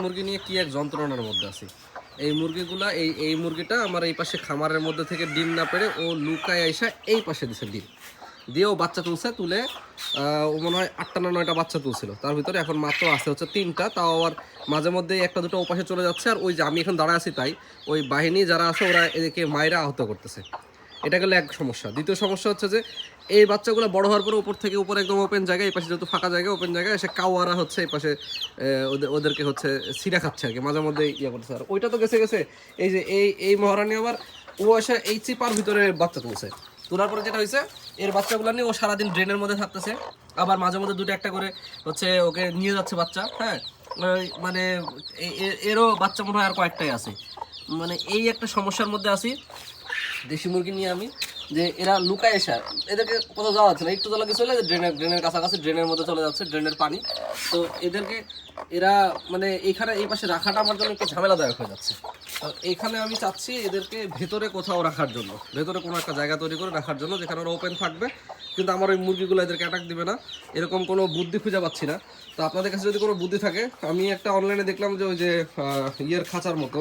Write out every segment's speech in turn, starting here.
মুরগি নিয়ে কি এক যন্ত্রণার মধ্যে আছি। এই মুরগিগুলা এই মুরগিটা আমার এই পাশে খামারের মধ্যে থেকে ডিম না পেরে ও লুকায় আইসা এই পাশে দিছে ডিম দিয়ে ও বাচ্চা তুলছে, তুলে ও মনে হয় 8টা না 9টা বাচ্চা তুলছিল, তার ভিতরে এখন মাত্র আছে হচ্ছে 3টা, তাও আবার মাঝে মধ্যে একটা দুটো ও পাশে চলে যাচ্ছে। আর ওই যে আমি এখন দাঁড়া আছি তাই ওই বাহিনী যারা আছে ওরা এদিকে মায়েরা আহত করতেছে। এটা গেলে এক সমস্যা। দ্বিতীয় সমস্যা হচ্ছে যে এই বাচ্চাগুলো বড় হওয়ার পরে উপর থেকে উপরে একদম ওপেন জায়গায়, এই পাশে যেহেতু ফাঁকা জায়গা ওপেন জায়গায় এসে কাওয়ারা হচ্ছে এই পাশে ওদেরকে হচ্ছে সিরা খাচ্ছে আর কি, মাঝে মধ্যে ইয়ে করতেছে। আর ওইটা তো গেছে এই যে এই মহারানী আবার ও এসে এই চিপার ভিতরে বাচ্চা তুলছে, তোলার পরে যেটা হয়েছে এর বাচ্চাগুলো নিয়ে ও সারাদিন ড্রেনের মধ্যে থাকতেছে। আবার মাঝে মধ্যে দুটো একটা করে হচ্ছে ওকে নিয়ে যাচ্ছে বাচ্চা। হ্যাঁ, মানে এরও বাচ্চা মনে হয় আর কয়েকটাই আছে। মানে এই একটা সমস্যার মধ্যে আছি দেশি মুরগি নিয়ে আমি, যে এরা লুকায় এসে এদেরকে কোথাও যাওয়া যাচ্ছে না, একটু জল চলে ড্রেনের কাছাকাছি, ড্রেনের মধ্যে চলে যাচ্ছে, ড্রেনের পানি। তো এদেরকে এরা মানে এইখানে এই পাশে রাখাটা আমার জন্য একটু ঝামেলাদায়ক হয়ে যাচ্ছে। এইখানে আমি চাচ্ছি এদেরকে ভেতরে কোথাও রাখার জন্য, ভেতরে কোনো একটা জায়গা তৈরি করে রাখার জন্য যেখানে ওরা ওপেন থাকবে, কিন্তু আমার ওই মুরগিগুলো এদেরকে অ্যাটাক দিবে না, এরকম কোনো বুদ্ধি খুঁজে পাচ্ছি না। তো আপনাদের কাছে যদি কোনো বুদ্ধি থাকে, আমি একটা অনলাইনে দেখলাম যে ওই যে ইয়ের খাঁচার মতো,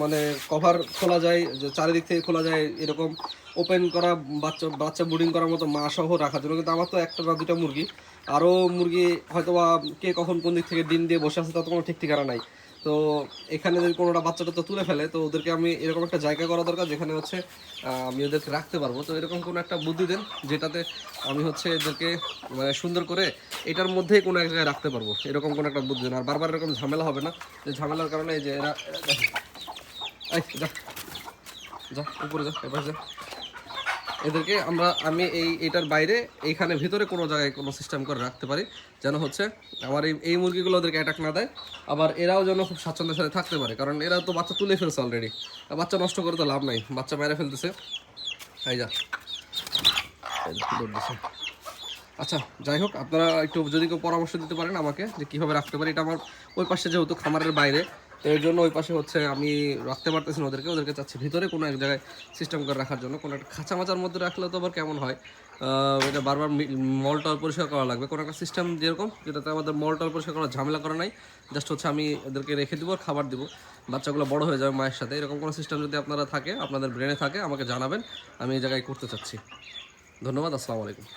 মানে কভার খোলা যায়, যে চারিদিক থেকে খোলা যায়, এরকম ওপেন করা বাচ্চা ব্রিডিং করার মতো মা সহ রাখার জন্য। কিন্তু আমার তো একটা বা দুটা মুরগি, আরও মুরগি হয়তো বা কে কখন কোন দিক থেকে ডিম দিয়ে বসে আছে তার তো কোনো ঠিক ঠিকানা নাই। তো এখানে যদি কোনোটা বাচ্চাটা তো তুলে ফেলে, তো ওদেরকে আমি এরকম একটা জায়গা করা দরকার যেখানে হচ্ছে আমি ওদেরকে রাখতে পারবো। তো এরকম কোনো একটা বুদ্ধি দেন যেটাতে আমি হচ্ছে এদেরকে মানে সুন্দর করে এটার মধ্যেই কোনো এক জায়গায় রাখতে পারবো, এরকম কোনো একটা বুদ্ধি দেন। আর বারবার এরকম ঝামেলা হবে না, যে ঝামেলার কারণে এই যে এরা যা যা উপরে যা, এবার যা, এদেরকে আমি এইটার বাইরে এইখানে ভিতরে কোনো জায়গায় কোনো সিস্টেম করে রাখতে পারি, যেন হচ্ছে আমার এই মুরগিগুলো ওদেরকে অ্যাটাক না দেয়, আবার এরাও যেন খুব স্বাচ্ছন্দ্যের সাথে থাকতে পারে। কারণ এরা তো বাচ্চা তুলে ফেলছে অলরেডি, বাচ্চা নষ্ট করে তো লাভ নাই, বাচ্চা মেরে ফেলতেছে। এই যা দৌড় দিছে। আচ্ছা, যাই হোক, আপনারা একটু যদি কেউ পরামর্শ দিতে পারেন আমাকে যে কীভাবে রাখতে পারি। এটা আমার ওই পাশে যেহেতু খামারের বাইরে, তো এর জন্য ওই পাশে হচ্ছে আমি রাখতে পারতেছি না ওদেরকে চাচ্ছি ভিতরে কোনো এক জায়গায় সিস্টেম করে রাখার জন্য। কোনো একটা খাঁচা মাচার মধ্যে রাখলে তো আবার কেমন হয়, এটা বারবার মল টল পরিষ্কার করা লাগবে। কোনো একটা সিস্টেম যেরকম যেটাতে আমাদের মল টল পরিষ্কার করার ঝামেলা করা নাই, জাস্ট হচ্ছে আমি এদেরকে রেখে দেবো আর খাবার দেবো, বাচ্চাগুলো বড় হয়ে যাবে মায়ের সাথে। এরকম কোনো সিস্টেম যদি আপনারা থাকে, আপনাদের ব্রেনে থাকে, আমাকে জানাবেন, আমি এই জায়গায় করতে চাচ্ছি। ধন্যবাদ, আসসালামু আলাইকুম।